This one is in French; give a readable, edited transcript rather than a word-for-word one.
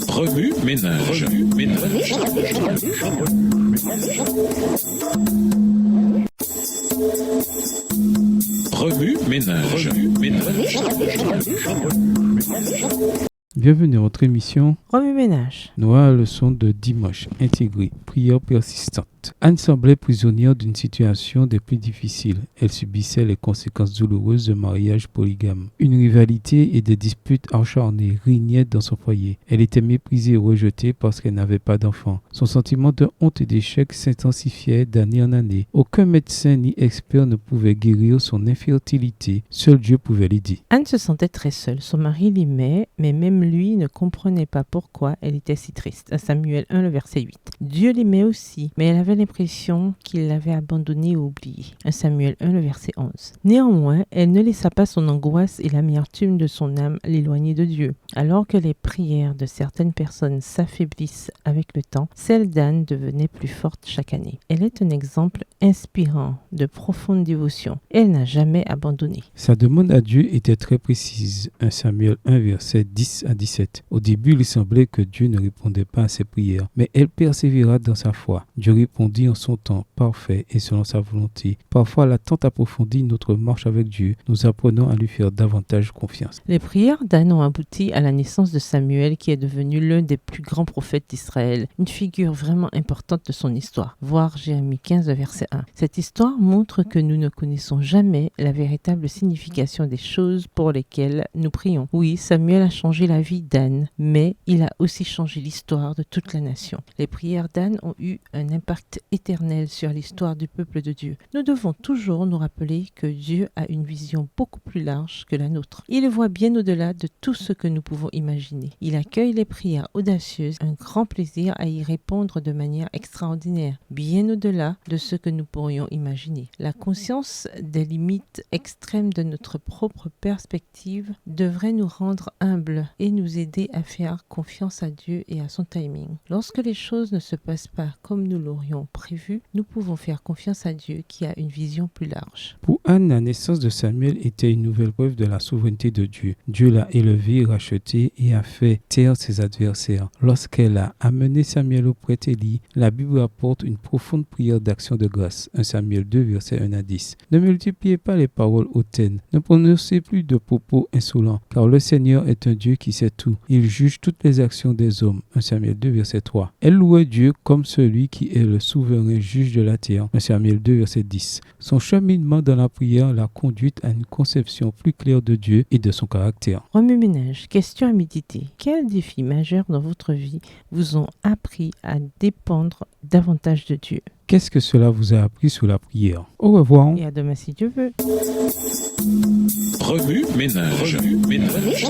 Remue ménage. Remue ménage. Bienvenue à votre émission Remue ménage. Noire leçon de dimanche intégrée, prière persistante. Anne semblait prisonnière d'une situation des plus difficiles. Elle subissait les conséquences douloureuses de mariage polygame. Une rivalité et des disputes acharnées régnaient dans son foyer. Elle était méprisée et rejetée parce qu'elle n'avait pas d'enfant. Son sentiment de honte et d'échec s'intensifiait d'année en année. Aucun médecin ni expert ne pouvait guérir son infertilité. Seul Dieu pouvait l'aider. Anne se sentait très seule. Son mari l'aimait, mais même lui ne comprenait pas pourquoi elle était si triste. À Samuel 1, le verset 8. Dieu l'aimait aussi, mais elle avait l'impression qu'il l'avait abandonnée ou oubliée. À Samuel 1, le verset 11. Néanmoins, elle ne laissa pas son angoisse et l'amertume de son âme l'éloigner de Dieu. Alors que les prières de certaines personnes s'affaiblissent avec le temps, celle d'Anne devenait plus forte chaque année. Elle est un exemple inspirant de profonde dévotion. Elle n'a jamais abandonné. Sa demande à Dieu était très précise. 1 Samuel 1, verset 10 à 17. Au début, il semblait que Dieu ne répondait pas à ses prières, mais elle persévéra dans sa foi. Dieu répondit en son temps parfait et selon sa volonté. Parfois, l'attente approfondit notre marche avec Dieu. Nous apprenons à lui faire davantage confiance. Les prières d'Anne ont abouti à la naissance de Samuel, qui est devenu l'un des plus grands prophètes d'Israël, une figure vraiment importante de son histoire. Voir Jérémie 15, verset 1. Cette histoire montre que nous ne connaissons jamais la véritable signification des choses pour lesquelles nous prions. Oui, Samuel a changé la vie d'Anne, mais il a aussi changé l'histoire de toute la nation. Les prières d'Anne ont eu un impact éternel sur l'histoire du peuple de Dieu. Nous devons toujours nous rappeler que Dieu a une vision beaucoup plus large que la nôtre. Il voit bien au-delà de tout ce que nous pouvons imaginer. Il accueille les prières audacieuses, un grand plaisir à y répondre de manière extraordinaire, bien au-delà de ce que nous pourrions imaginer. La conscience des limites extrêmes de notre propre perspective devrait nous rendre humbles et nous aider à faire confiance à Dieu et à son timing. Lorsque les choses ne se passent pas comme nous l'aurions prévu, nous pouvons faire confiance à Dieu qui a une vision plus large. Pour Anne, la naissance de Samuel était une nouvelle preuve de la souveraineté de Dieu. Dieu l'a élevé, racheté et a fait taire ses adversaires. Lorsqu'elle a amené Samuel auprès d'Élie, la Bible apporte une profonde prière d'action de grâce. 1 Samuel 2, versets 1 à 10. Ne multipliez pas les paroles hautaines. Ne prononcez plus de propos insolents, car le Seigneur est un Dieu qui sait tout. Il juge toutes les actions des hommes. 1 Samuel 2, verset 3. Elle louait Dieu comme celui qui est le souverain juge de la terre. 1 Samuel 2, verset 10. Son cheminement dans la prière l'a conduite à une conception plus claire de Dieu et de son caractère. Remue ménage, question à méditer. Quels défis majeurs dans votre vie vous ont appris à dépendre davantage de Dieu? Qu'est-ce que cela vous a appris sur la prière? Au revoir. Et à demain si Dieu veut. Remue ménage. Remue ménage.